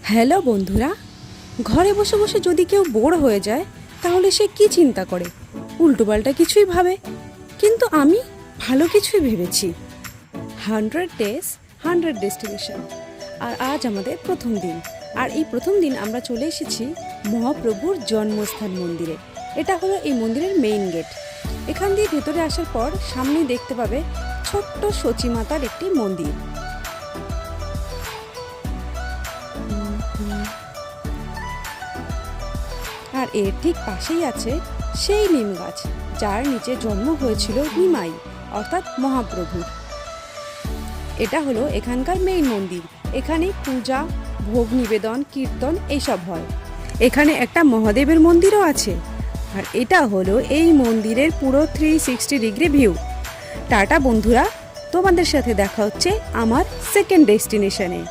Hello বন্ধুরা, ঘরে বসে বসে যদি কেউ বোর হয়ে যায় তাহলে সে কি চিন্তা করে? উল্টোপাল্টা কিছুই ভাবে। কিন্তু আমি ভালো কিছুই ভেবেছি। 100 ডেজ 100 ডেস্টিনেশন। আর আজ আমাদের প্রথম দিন। আর এই প্রথম দিন আমরা চলে এসেছি মহাপ্রভুর জন্মস্থান মন্দিরে। এটা হলো এই মন্দিরের মেইন গেট। এখান দিয়ে ভেতরে আসার পর সামনেই দেখতে পাবে ছোট্ট সচী মাতার একটি মন্দির। আর এর ঠিক পাশেই আছে সেই নিম গাছ, যার নিচে জন্ম হয়েছিল নিমাই অর্থাৎ মহাপ্রভুর। এটা হলো এখানকার মেইন মন্দির। এখানে পূজা, ভোগ নিবেদন, কীর্তন এইসব হয়। এখানে একটা মহাদেবের মন্দিরও আছে। আর এটা হলো এই মন্দিরের পুরো 360 ডিগ্রি ভিউ। টাটা বন্ধুরা, তোমাদের সাথে দেখা হচ্ছে আমার সেকেন্ড ডেস্টিনেশনে।